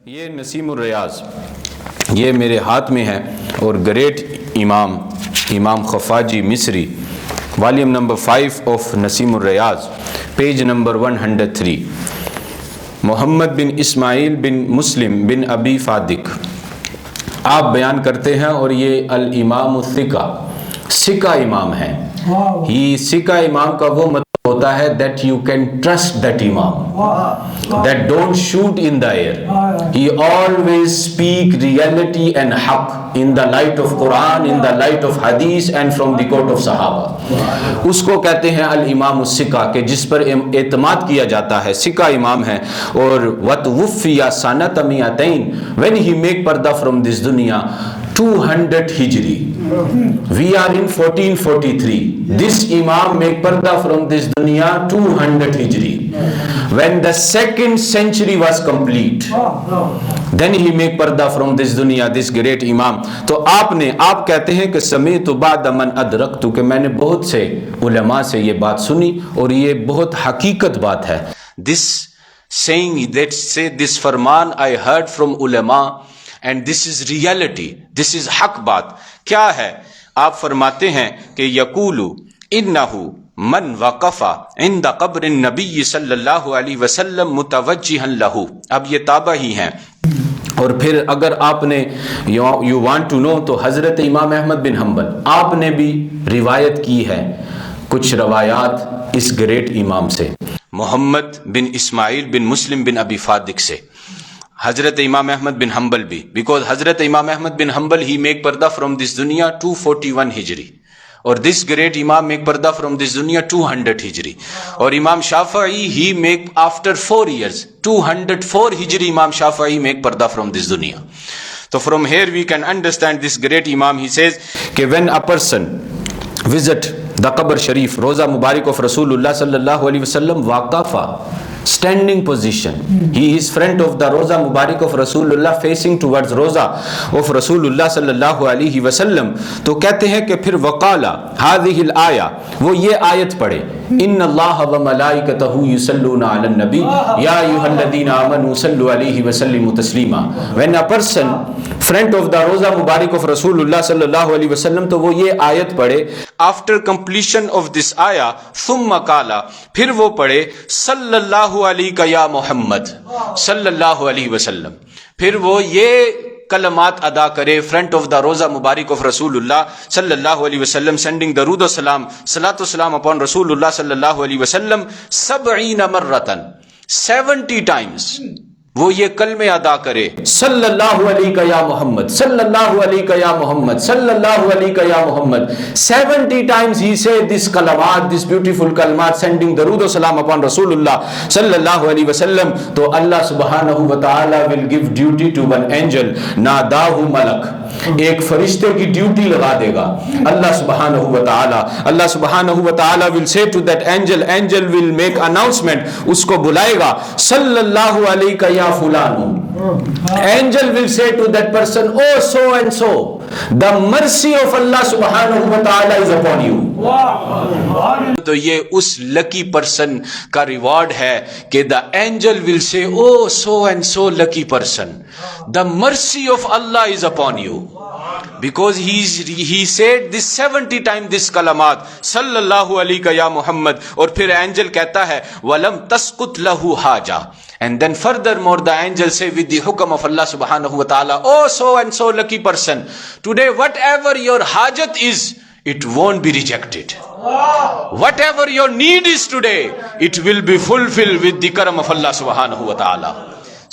یہ نسیم الریاض یہ میرے ہاتھ میں ہے اور گریٹ امام خفاجی مصری والیوم نمبر 5 آف نسیم الریاض پیج نمبر 103 محمد بن اسماعیل بن مسلم بن ابی فادق آپ بیان کرتے ہیں، اور یہ الامام الثقہ سکہ امام ہے۔ یہ سکہ امام کا وہ مطلب ہوتا ہے that you can trust that imam, that don't shoot in the air. He always speak reality and haq in the light of Quran, in the light of hadith and from the court of Sahaba. اس کو کہتے ہیں الامام السکہ کہ جس پر اعتماد کیا جاتا ہے، سکہ امام ہے۔ اور وَتْوُفِّيَ سَنَةَ مِئَتَيْن when he make پردہ from this dunya 200 ہجری. We are in 1443. This Imam make parda from this dunya 200 hijri. When the second century was complete, then he make parda from this dunya, this great Imam. تو آپ کہتے ہیں کہ سمیت بعد من ادرکت، کہ میں نے بہت سے علماء سے یہ بات سنی اور یہ بہت حقیقت بات ہے۔ This saying that say this فرمان I heard from ulama and this is reality, this is حق بات کیا ہے؟ آپ فرماتے ہیں کہ یقول انہ من وقف عند قبر النبی صلی اللہ علیہ وسلم متوجہا لہ۔ اب یہ تابع ہی ہیں، اور پھر اگر آپ نے یو وانٹ ٹو نو تو حضرت امام احمد بن حنبل آپ نے بھی روایت کی ہے کچھ روایات اس گریٹ امام سے، محمد بن اسماعیل بن مسلم بن ابی فادق سے، حضرت امام احمد بن حنبل بھی، بیکاز حضرت امام احمد بن حنبل ہی میک پردہ فرام دس دنیا 241 ہجری، اور دس گریٹ امام میک پردہ فرام دس دنیا 200 ہجری، اور امام شافعی ہی میک آفٹر 4 years 204 ہجری امام شافعی میک پردہ فرام دس دنیا۔ تو from here we can understand this great امام، ہی سیز کہ when a person visit the قبر شریف، روزہ مبارک آف رسول اللہ صلی اللہ علیہ وسلم، واقفہ standing position, he is front of the روزہ مبارک of رسول اللہ facing towards روزہ of رسول اللہ صلی اللہ علیہ وسلم، تو کہتے ہیں کہ پھر وقال هذه الآیہ، وہ یہ آیت پڑھے ان اللہ وملائکتہ یصلون علی النبی یا ایھا الذین آمنوا صلوا علیہ وسلموا تسلیما۔ when a person front of the روزہ مبارک of رسول اللہ صلی اللہ علیہ وسلم، تو وہ یہ آیت پڑھے after completion of this آیہ، ثم قال، پھر وہ پڑھے صلی اللہ علیہ یا محمد صلی اللہ علیہ وسلم، پھر وہ یہ کلمات ادا کرے فرنٹ آف دا روزہ مبارک آف رسول اللہ صلی اللہ علیہ وسلم، سینڈنگ درود و سلام، صلاۃ و سلام اپون رسول اللہ صلی اللہ علیہ وسلم 70 مرتن 70 times وہ یہ کلمے ادا کرے، صلی اللہ علیہ یا محمد صلی اللہ علیہ یا محمد صلی اللہ علیہ یا محمد 70 times he said this kalamat, this beautiful kalimat, sending درود و سلام upon رسول اللہ صلی اللہ علیہ وسلم۔ تو اللہ سبحانہ وتعالی will give duty to one angel، ناداہ ملک، ایک فرشتے کی ڈیوٹی لگا دے گا اللہ سبحانہ وتعالی۔ اللہ سبحانہ وتعالی will say to that angel will make announcement، اس کو بلائے گا صلی اللہ علیہ یا فلانو۔ Angel will say to that person, oh so and so, the mercy of Allah subhanahu wa ta'ala is upon you۔ تو یہ اس لکی پرسن کا ریوارڈ ہے کہ the angel will say, oh so and so lucky person, the mercy of Allah is upon you, because he said this 70 times this kalamat صلی اللہ علیہ یا محمد، اور پھر اینجل کہتا ہے وَلَمْ تَسْقُطْ لَهُ حَاجَةٌ، and then furthermore the angel say with the hukam of Allah subhanahu wa ta'ala, oh so and so lucky person, today whatever your hajat is, it won't be rejected. Whatever your need is today, it will be fulfilled with the karam of Allah subhanahu wa ta'ala.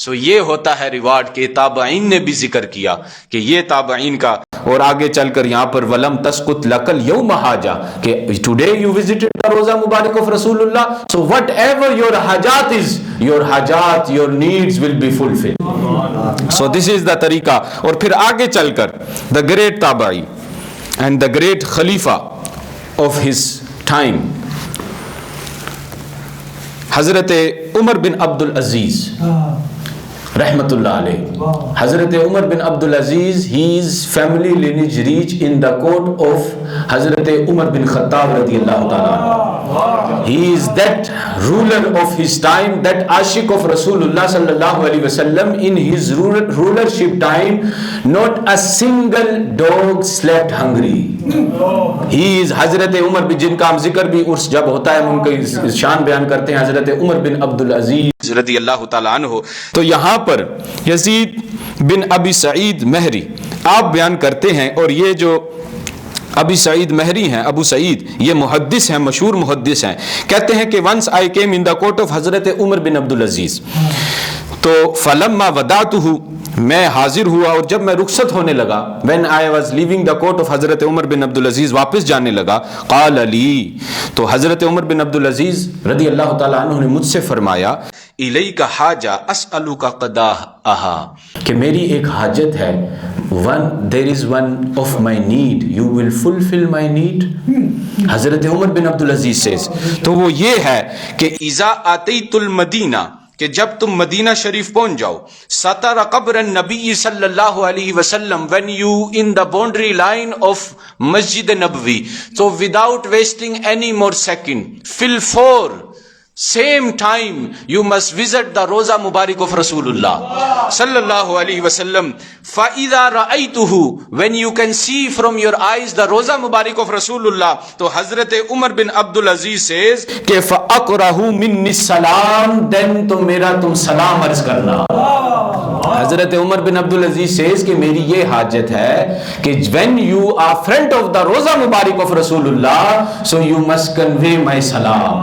So یہ ہوتا ہے reward کہ تابعین نے بھی ذکر کیا کہ یہ تابعین کا، اور آگے چل کر یہاں پر وَلَمْ تَسْقُطْ لَكَ الْيَوْمَ حَاجَةٌ، کہ today you visited the روزہ مبارک of رسول اللہ، so whatever your حاجات is, your حاجات, your needs will be fulfilled. So this is the طریقہ۔ اور پھر آگے چل کر the great تابعی and the great خلیفہ of his time حضرت عمر بن عبد العزیز رحمت اللہ علیہ. حضرت عمر بن Abdul Aziz, his family lineage reach in the court of حضرت عمر بن خطاب رضی اللہ تعالیٰ عنہ. He is that ruler of his time, that عاشق of رسول اللہ صلی اللہ علیہ وسلم. In his rulership time, not a single dog slept hungry. He is حضرت عمر بن, جن کا ہم ذکر بھی عرس جب ہوتا ہے ان کا شان بیان کرتے ہیں, حضرت عمر بن عبدالعزیز رضی اللہ تعالیٰ عنہ. تو یہاں پر یزید بن ابی سعید مہری آپ بیان کرتے ہیں, اور یہ جو ابی سعید مہری ہیں, ابو سعید, یہ محدث ہیں, مشہور محدث ہیں. کہتے ہیں کہ once I came in the court of حضرت عمر بن عبدالعزیز, تو فلما ودعتہ, میں حاضر ہوا اور جب میں رخصت ہونے لگا, when I was leaving the court of حضرت عمر بن عبدالعزیز, واپس جانے لگا, قال لی, تو حضرت عمر بن عبدالعزیز رضی اللہ تعالیٰ عنہ نے مجھ سے فرمایا, الیک حاجہ اسألک قضاءہا, کہ میری ایک حاجت ہے, there is one of my need, you will fulfill my need. حضرت عمر بن عبدالعزیز says, تو وہ یہ ہے کہ اذا آتیت المدینہ, کہ جب تم مدینہ شریف پہنچ جاؤ, ستر قبر النبی صلی اللہ علیہ وسلم, when you in the boundary line of Masjid Nabawi, so without wasting any more second, fill 4 same time you must visit the روزہ مبارک of رسول اللہ صلی اللہ علیہ وسلم. فَإِذَا رَأَيْتُهُ, when you can see from your eyes the روزہ مبارک of رسول اللہ, تو حضرت عمر بن عبدالعزیز says کہ فَأَقْرَهُ مِنِّ السَّلَامِ, then تو میرا تم سلام عرض کرنا. حضرت عمر بن عبدالعزیز says کہ میری یہ حاجت ہے کہ when you are friend of the روزہ مبارک of رسول اللہ, so you must convey my salam,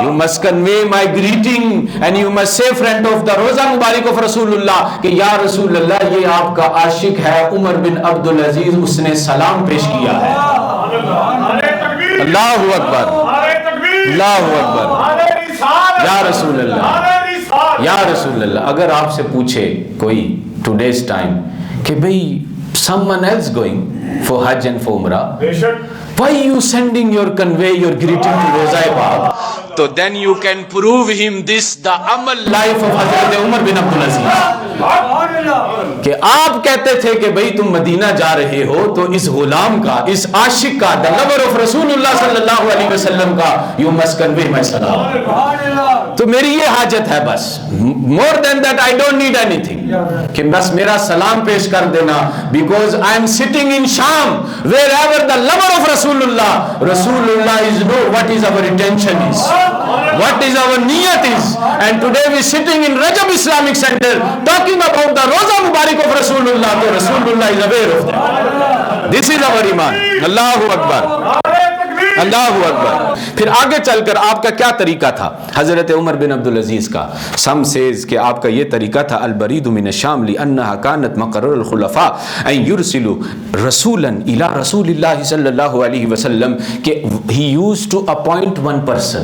you must convey my greeting, and you must say friend of the روزہ مبارک of رسول اللہ کہ یا رسول اللہ یہ آپ کا عاشق ہے عمر بن عبدالعزیز, اس نے سلام پیش کیا ہے. اللہ اکبر, اللہ اکبر, یا رسول اللہ, یا رسول اللہ. اگر آپ سے پوچھے کوئی today's time کہ بھئی someone else going for Hajj and for Umrah, why you sending your convey your greeting to Roza Pak, so then you can prove him this the amal life of Hazrat Umar bin Abdulaziz, کہ آپ کہتے تھے کہ بھئی تم مدینہ جا رہے ہو تو اس غلام کا, اس عاشق کا, the lover of رسول اللہ صلی اللہ علیہ وسلم کا, you must convey my salam. تو میری یہ حاجت ہے بس, more than that I don't need anything, کہ بس میرا سلام پیش کر دینا, because I am sitting in Sham, wherever the lover of Rasulullah, Rasulullah is know what is our intention is, what is our niyat is, and today we sitting in Rajab Islamic Center talking about the Roza Mubarak of Rasulullah, so Rasulullah is aware of that. This is our iman. Allahu Akbar, اللہ اکبر. پھر آگے چل کر آپ کا کیا طریقہ تھا حضرت عمر بن عبدالعزیز کا؟ سم سیز کہ آپ کا یہ طریقہ تھا, البرید من الشام لانها كانت مقرر الخلفاء ان يرسلوا رسولا الى رسول اللہ صلی اللہ علیہ وسلم, کہ he used to appoint one person.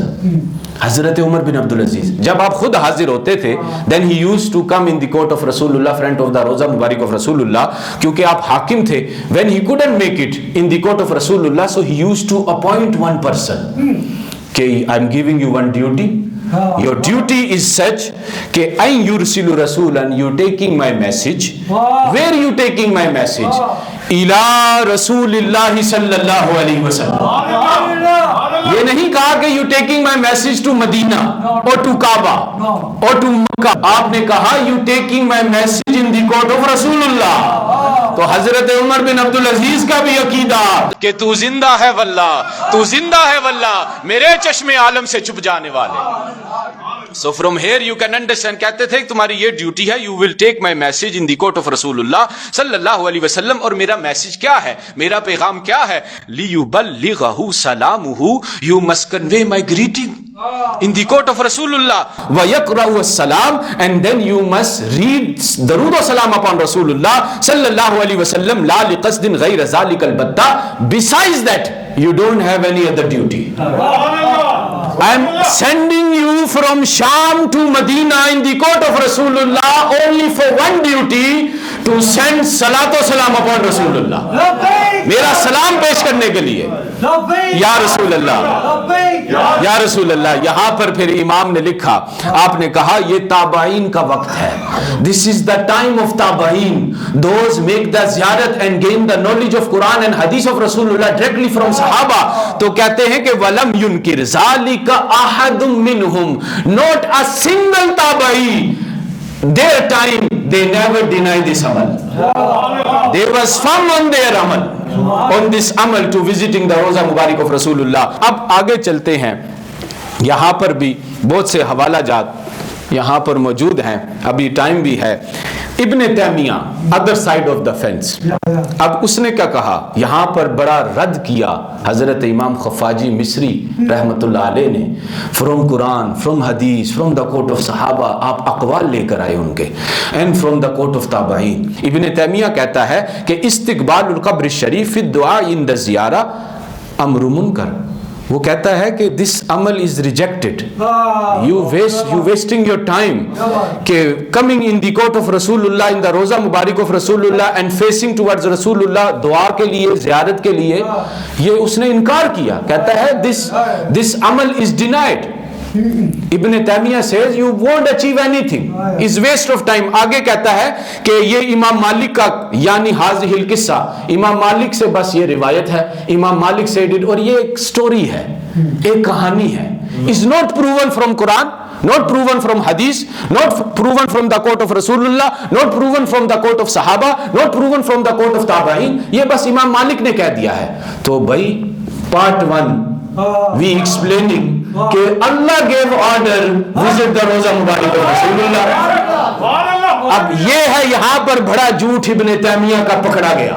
حضرت عمر بن عبدالعزیز جب آپ خود حاضر ہوتے تھے, then he used to come in the court of رسول اللہ, friend of the روزہ مبارک of رسول اللہ, کیونکہ آپ حاکم تھے. when he couldn't make it in the court of رسول اللہ, so he used to appoint one person, کہ I'm giving you one duty, your duty is such کہ أَن يُرْسِلُ رَسُولًا, you taking my message. where you taking my message? إِلَى رسول اللہ صلی اللہ علیہ وسلم. یہ نہیں کہا کہ you taking my message to Medina or to Kaaba or to مکہ, آپ نے کہا you taking my message in the court of رسول اللہ. تو حضرت عمر بن عبدالعزیز کا بھی عقیدہ کہ تو زندہ ہے واللہ, تو زندہ ہے واللہ, میرے چشم عالم سے چھپ جانے والے. So from here you can understand, کہتے تھے کہ تمہاری یہ ڈیوٹی ہے, you will take my message in the court of رسول اللہ صلی اللہ علیہ وسلم. اور میرا میسج کیا ہے, میرا پیغام کیا ہے؟ لِيُبَلِّغَهُ سَلَامُهُ, you must convey my greeting in the court of رسول اللہ. وَيَقْرَأُ السَّلَامُ, and then you must read درود و سلام upon رسول اللہ صلی اللہ علیہ وسلم. لَا لِقَصْدٍ غَيْرَ ذَلِكَ الْبَتَّةِ, besides that you don't have any other duty. I am sending you from Sham to Medina in the court of Rasulullah only for one duty, to send salat wa salam upon Rasulullah, میرا سلام پیش کرنے کے لیے. یا رسول اللہ، یا رسول اللہ. یہاں پر پھر امام نے لکھا، آپ نے کہا یہ تابعین کا وقت ہے. This is the time of تابعین. Those make the زیارت and gain the knowledge of Quran and hadith of Rasulullah directly from صحابہ. تو کہتے ہیں کہ وَلَمْ يُنْكِرْ ذَلِكَ أَحَدٌ مِّنْهُمْ. Not a single تابعی their time they never deny this amal. They was firm on their amal, on this amal to visiting the Roza Mubarak of Rasulullah. اب آگے چلتے ہیں. یہاں پر بھی بہت سے حوالہ جات یہاں پر موجود ہیں، ابھی ٹائم بھی ہے. ابن تیمیہ other side of the fence. اب اس نے کیا کہا، یہاں پر بڑا رد کیا حضرت امام خفاجی مصری رحمت اللہ علیہ نے. فرام قرآن، فرام حدیث، فرام دا کوٹ آف صحابہ آپ اقوال لے کر آئے ان کے، and from the quote of تابعین. ابن تیمیہ کہتا ہے کہ استقبال القبر الشریف فی الدعاء عند الزیارہ امر منکر. وہ کہتا ہے کہ this عمل is rejected. You wasting your time کہ coming in the court of Rasulullah, in the Roza Mubarak of Rasulullah and facing towards Rasulullah دعا کے لیے، زیارت کے لیے، یہ اس نے انکار کیا. کہتا ہے this عمل is denied. ابن تیمیہ says you won't achieve anything, is waste of time. آگے کہتا ہے کہ یہ امام مالک کا یعنی حاضح القصہ، امام مالک سے بس یہ روایت ہے، امام مالک سے اور یہ ایک سٹوری ہے، ایک کہانی ہے. is not proven from Quran, not proven from hadith, not proven from the court of Rasulullah, not proven from the court of Sahaba, not proven from the court of Tabain. یہ بس امام مالک نے کہہ دیا ہے. تو بھائی پارٹ 1 we explaining کہ اللہ gave order visit the Roza Mubarak of Rasulullah. اب یہ ہے یہاں پر بڑا جھوٹ ابن تیمیہ کا پکڑا گیا.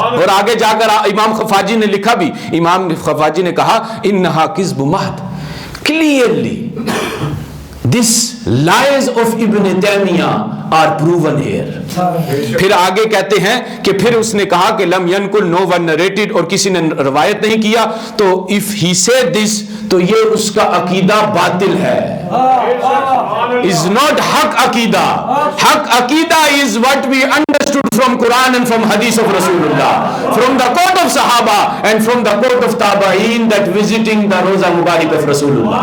اور آگے جا کر امام خفاجی نے لکھا بھی، امام خفاجی نے کہا انہا کذب محض. Clearly this lies of Ibn Taymiyyah are proven here. پھر آگے کہتے ہیں کہ پھر اس نے کہا کہ لم ینقل no one narrated، اور کسی نے روایت نہیں کیا. تو if he said this تو یہ اس کا عقیدہ باطل ہے. is not حق عقیدہ. حق عقیدہ is what we understood from Quran and from hadith of Rasulullah, from the court of Sahaba and from the court of Tabain, that visiting the Roza Mubarak of Rasulullah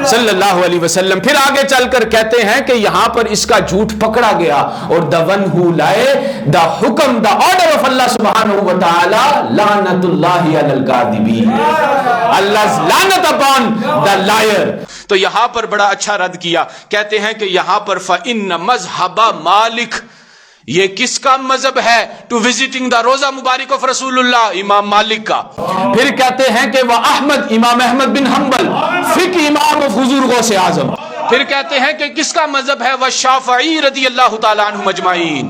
صلی اللہ علیہ وسلم. پھر آگے چل کر کہتے ہیں کہ یہاں پر اس کا جھوٹ پکڑا گیا. اور the one who lie the حکم the order of Allah subhanahu wa ta'ala لعنت اللہ علی الکاذبین. Allah's لعنت upon the liar. تو یہاں پر بڑا اچھا رد کیا. کہتے ہیں کہ یہاں پر فَإِنَّ مَذْهَبَ مالک، یہ کس کا مذہب ہے؟ ٹو وزٹنگ دا روزہ مبارک آف رسول اللہ، امام مالک کا. پھر کہتے ہیں کہ وہ احمد، امام احمد بن حنبل، فقہ امام آف حضور غوث اعظم. پھر کہتے ہیں کہ کس کا مذہب ہے؟ وہ شافعی رضی اللہ تعالیٰ عنہ مجمعین،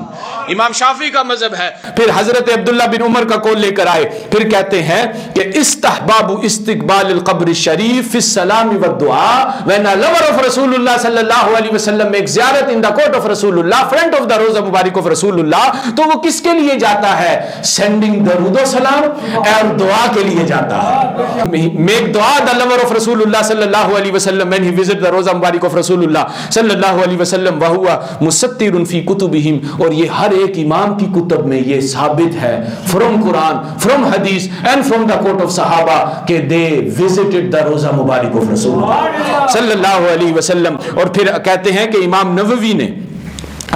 امام شافعی کا مذہب ہے. پھر حضرت عبداللہ بن عمر کا قول لے کر آئے. پھر کہتے ہیں کہ استحباب استقبال القبر الشریف فی السلام والدعاء when a lover of رسول اللہ صلی اللہ علیہ وسلم ایک زیارت in the court of رسول اللہ، فرنٹ of the روزہ مبارک of رسول اللہ، تو وہ کس کے لیے جاتا ہے؟ sending درود و سلام اور دعا کے لیے جاتا ہے. make دعا the lover of رسول اللہ صلی اللہ علیہ وسلم when he visit the روزہ مبارک of رسول اللہ صلی اللہ علیہ وسلم. وہوا مستر فی کتبہم، اور یہ ہر ایک امام کی کتب میں یہ ثابت ہے فرام قرآن، فرام حدیث and from the quote of صحابہ کہ دے وزٹڈ دا روزہ مبارک آف رسول اللہ صلی اللہ علیہ وسلم. اور پھر کہتے ہیں کہ امام نووی نے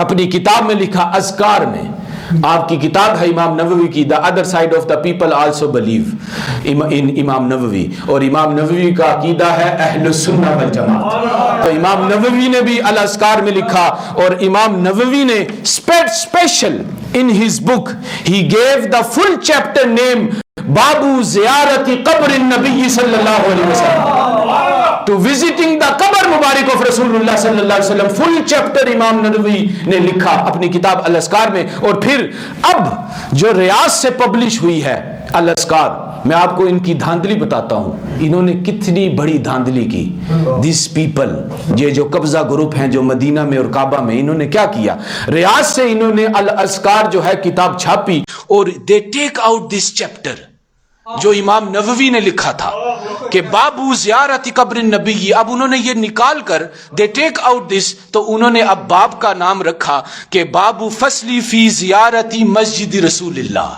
اپنی کتاب میں لکھا اذکار میں، آپ کی کتاب ہے امام نووی کی the other side of the people also believe in امام نووی، اور امام نووی کا عقیدہ ہے اہل السنہ والجماعت. تو امام نووی نے بھی الاذکار میں لکھا، اور امام نووی نے special in his book he gave the full chapter name بابو زیارت قبر النبی صلی اللہ علیہ وسلم، ٹو وزٹنگ دا قبر مبارک آف رسول اللہ صلی اللہ علیہ وسلم. فل چیپٹر امام نووی نے لکھا اپنی کتاب الاذکار میں. اور پھر اب جو ریاض سے پبلش ہوئی ہے الاذکار، میں آپ کو ان کی دھاندلی بتاتا ہوں، انہوں نے کتنی بڑی دھاندلی کی. دیس پیپل، یہ جو قبضہ گروپ ہیں جو مدینہ میں اور کعبہ میں، انہوں نے کیا کیا؟ ریاض سے انہوں نے الاذکار جو ہے کتاب چھاپی، اور دے ٹیک آؤٹ دس چیپٹر جو امام نووی نے لکھا تھا کہ بابو زیارت قبر النبی، اب انہوں نے یہ نکال کر دے ٹیک آؤٹ دس، تو انہوں نے اب باب کا نام رکھا کہ بابو فصلی فی زیارتی مسجد رسول اللہ۔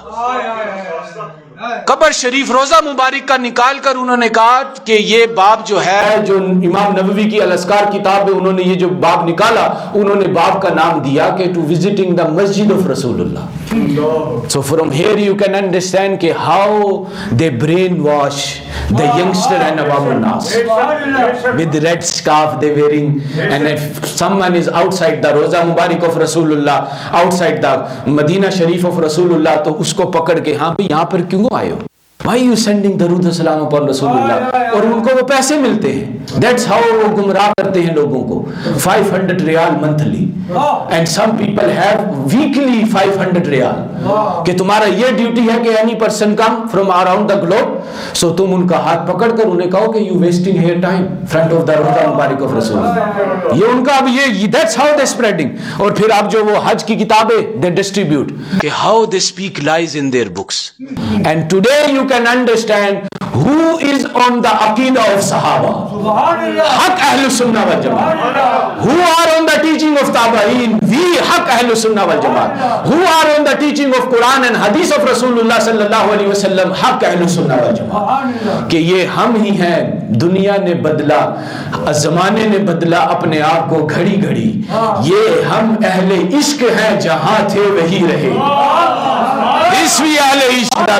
قبر شریف روزہ مبارک کا نکال کر انہوں نے کہا کہ یہ باب جو ہے، جو امام نووی کی الاذکار کتاب ہے، انہوں نے یہ جو باب نکالا، انہوں نے باب کا نام دیا کہ to visiting the Masjid of رسول اللہ۔ So from here you can understand کہ how they brainwash the youngster and Awam al-Nas with the red scarf they wearing, and if someone is outside the Roza Mubarak of Rasulullah, outside the Medina Sharif of Rasulullah، تو اس کو پکڑ کے ہاں بھی یہاں پر کیوں آئے ہو؟ Why you sending درود السلام upon Rasulullah؟ اور ان کو وہ پیسے ملتے ہیں، that's how وہ گمراہ کرتے ہیں لوگوں کو۔ 500 ریال monthly and some people have weekly 500 ریال، کہ تمہارا یہ ڈیوٹی ہے کہ any person come from around the globe، so تم ان کا ہاتھ پکڑ کر انہیں کہو کہ you wasting your time front of the Roza Mubarak of Rasulullah۔ یہ ان کا اب یہ that's how they spreading۔ اور پھر اب جو وہ حج کی کتابیں they distribute کہ how they speak lies in their books۔ and today you can understand who is on the aqidah of Sahaba، حق اہل سنہ والجماعت، who are on the teaching of تابعین، we حق اہل سنہ والجماعت، who are on the teaching of Quran and Hadith of Rasulullah صلی اللہ علیہ وسلم، حق اہل سنہ والجماعت، کہ یہ ہم ہی ہیں۔ دنیا نے بدلا، زمانے نے بدلا اپنے آپ کو گھڑی گھڑی، یہ ہم اہل عشق ہیں، جہاں تھے وہی رہے۔ This we are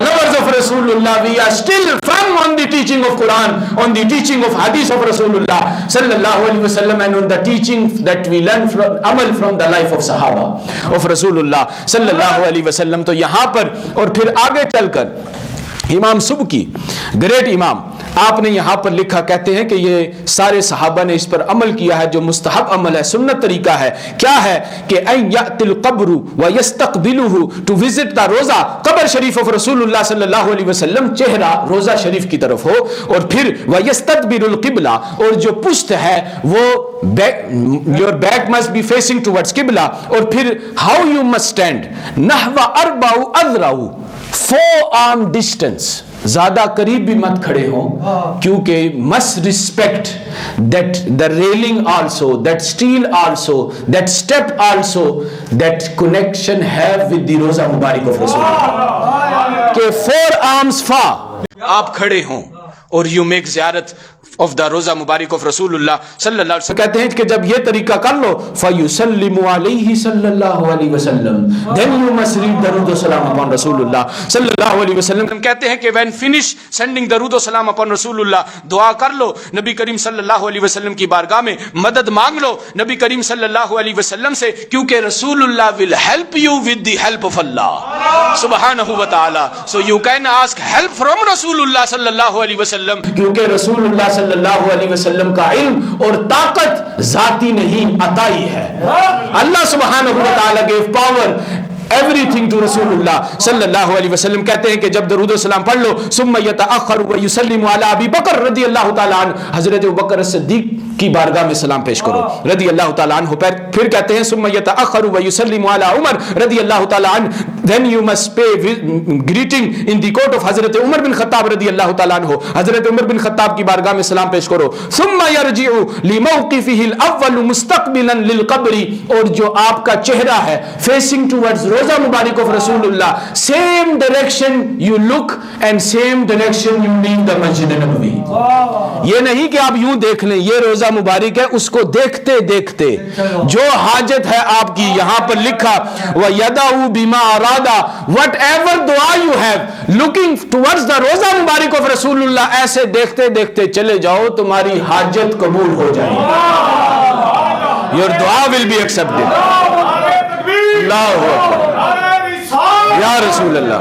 lovers of Rasulullah, we are still firm on the teaching of Quran, on the teaching of Hadith of Rasulullah sallallahu alaihi wasallam, and on the teaching that we learn from amal from the life of Sahaba of Rasulullah sallallahu alaihi wasallam۔ تو یہاں پر اور پھر آگے چل کر امام سبکی great امام، آپ نے یہاں پر لکھا، کہتے ہیں کہ یہ سارے صحابہ نے اس پر عمل کیا ہے جو مستحب عمل ہے، سنت طریقہ ہے۔ کیا ہے کہ ان یأتی القبر ویستقبلہ، ٹو وزٹ دا روزہ، قبر شریف آف رسول اللہ صلی اللہ علیہ وسلم، چہرہ روزہ شریف کی طرف ہو، اور پھر ویستدبر القبلہ، اور جو پشت ہے وہ your back must be facing towards قبلہ، اور پھر how you must stand نحو 4 اذرع، 4 arm distance، زیادہ قریب بھی مت کھڑے ہوں، کیونکہ must respect that the railing also, that steel also, that step also, that connection have with the Roza Mubarak of Rasulullah، کہ 4 arms far آپ کھڑے ہوں اور you make زیارت of the روزہ مبارک of رسول اللہ صلی اللہ علیہ وسلم۔ کہتے ہیں کہ جب یہ طریقہ کر لو فَيُسَلِّمُ عَلَيْهِ صلی اللہ علیہ وسلم، then you must read درود و سلام upon رسول اللہ صلی اللہ علیہ وسلم۔ ہم کہتے ہیں کہ when finish sending درود و سلام upon رسول اللہ، دعا کر لو نبی کریم صلی اللہ علیہ وسلم کی بارگاہ میں، مدد مانگ لو نبی کریم صلی اللہ علیہ وسلم سے، کیونکہ رسول اللہ will help you with the help of Allah سبحانہ و تعالی۔ so you can ask help from رسول اللہ صلی اللہ علیہ وسلم، کیونکہ رسول اللہ صلی اللہ علیہ وسلم کا علم اور طاقت ذاتی نہیں، عطائی ہے۔ اللہ سبحانہ و تعالی gave power everything to رسول اللہ صلی اللہ علیہ وسلم۔ کہتے ہیں کہ جب درود و سلام پڑھ لو ثم یتأخر ویسلم علی ابی بکر رضی اللہ تعالی عنہ، حضرت ابوبکر صدیق کی بارگاہ میں سلام پیش کرو رضی اللہ تعالیٰ عنہ۔ پھر کہتے ہیں ثم یتأخر ویسلم علی عمر رضی اللہ تعالیٰ عنہ، then you must pay greeting in the court of حضرت عمر بن خطاب رضی اللہ تعالیٰ عنہ، حضرت عمر بن خطاب کی بارگاہ میں سلام پیش کرو۔ ثم یرجع لموقفه الاول مستقبلا للقبر، اور جو آپ کا چہرہ ہے facing towards روزہ مبارک of رسول اللہ، same direction you look and same direction you leave the Masjid Nabawi. یہ نہیں کہ آپ یوں دیکھ لیں یہ روزہ مبارک ہے، اس کو دیکھتے دیکھتے جو حاجت ہے آپ کی یہاں پر لکھا وَيَدَعُ بِمَا أَرَادَ، whatever دعا you have looking towards the روزہ مبارک of رسول اللہ، ایسے دیکھتے دیکھتے چلے جاؤ، تمہاری حاجت قبول ہو جائے گی، your دعا will be accepted۔ اللہ اکبر، یا رسول اللہ،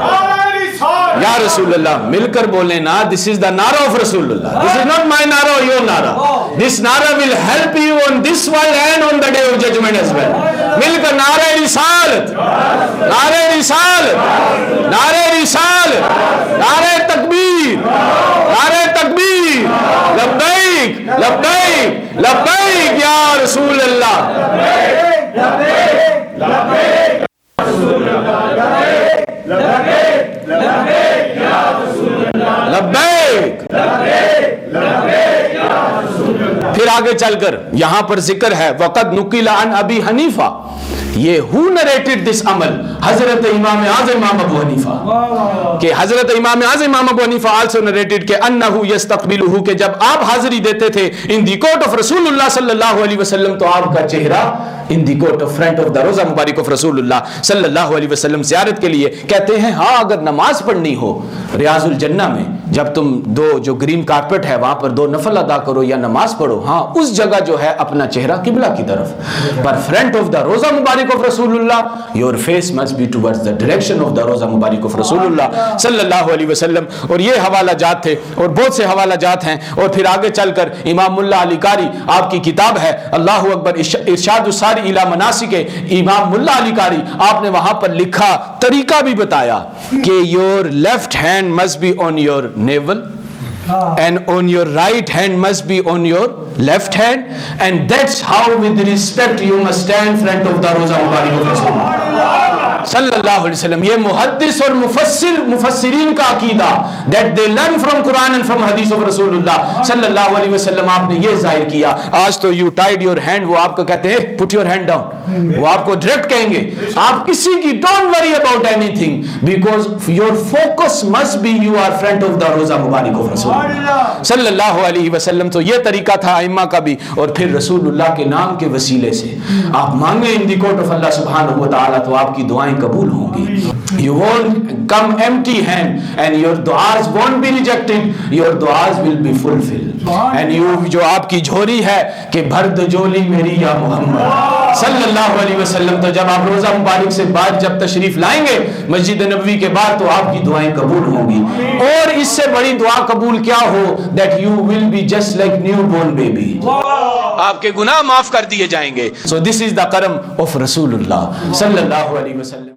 یا رسول اللہ، مل کر بولیں نا، this is the nara of رسول اللہ، this is not my nara or your nara، this nara will help you on this world and on the day of judgment as well۔ مل کر نعرہ رسالت، نعرہ رسالت، نعرہ رسالت، نعرہ تکبیر، نعرہ تکبیر، لبیک لبیک لبیک یا رسول اللہ، لبیک لبیک لبیک لبیک پھر آگے چل کر یہاں پر ذکر ہے وقد نقل عن ابی حنیفہ، یہ who narrated this عمل؟ حضرت امام اعظم امام ابو حنیفہ، کہ حضرت امام اعظم امام ابو حنیفہ also narrated کہ انہو یستقبلہ، کہ جب آپ حاضری دیتے تھے in the court of رسول اللہ صلی اللہ علیہ وسلم تو آپ کا چہرہ in the court of front of the روضہ Mubarak of رسول اللہ صلی اللہ علیہ وسلم زیارت کے لیے کہتے ہیں ہاں اگر نماز پڑھنی ہو ریاض الجنہ میں جب تم دو جو گرین کارپٹ ہے وہاں پر 2 نفل ادا کرو یا نماز پڑھو، ہاں اس جگہ جو ہے اپنا چہرہ قبلہ کی طرف، پر فرنٹ آف دا روضہ مبارک آف رسول اللہ your face must be towards the direction of the روضہ مبارک آف رسول اللہ صلی اللہ علیہ وسلم. اور یہ حوالہ جات تھے اور بہت سے حوالہ جات ہیں. اور پھر آگے چل کر امام ملا علی قاری آپ کی کتاب ہے اللہ اکبر ارشاد الساری الی مناسک، امام ملا علی قاری آپ نے وہاں پر لکھا طریقہ بھی بتایا کہ your left hand must be on your navel and on your right hand must be on your left hand, and that's how with respect you must stand in front of the Roza Mubarak of Rasulullah صلی اللہ علیہ وسلم. یہ محدث اور مفسرین کا عقیدہ that they learn from Quran and from hadith of رسول اللہ صلی اللہ علیہ وسلم، آپ نے یہ ظاہر کیا. آج تو you tied your hand، وہ آپ کو کہتے ہیں put your hand down، وہ آپ کو ڈائریکٹ کہیں گے آپ کسی کی don't worry about anything because your focus must be you are front of the Roza Mubarak of رسول اللہ صلی اللہ علیہ وسلم. تو یہ طریقہ تھا ائمہ کا بھی. اور پھر رسول اللہ کے نام کے وسیلے سے آپ مانگیں ان دی کورٹ آف اللہ سبحانہ و تعالی تو آپ کی دعائیں قبول ہوں گی. You won't come empty hand and your du'as won't be rejected, your du'as will be fulfilled. And you جو آپ کی جھولی ہے کہ بھر دو جھولی میری یا محمد صلی اللہ علیہ وسلم، تو جب آپ روزہ مبارک سے بعد جب تشریف لائیں گے مسجد نبوی کے بعد تو آپ کی دعائیں قبول ہوں گی. اور اس سے بڑی دعا قبول کیا ہو that you will be just like newborn baby، آپ کے گناہ معاف کر دیے جائیں گے. So this is the karam of رسول اللہ صلی اللہ علیہ وسلم.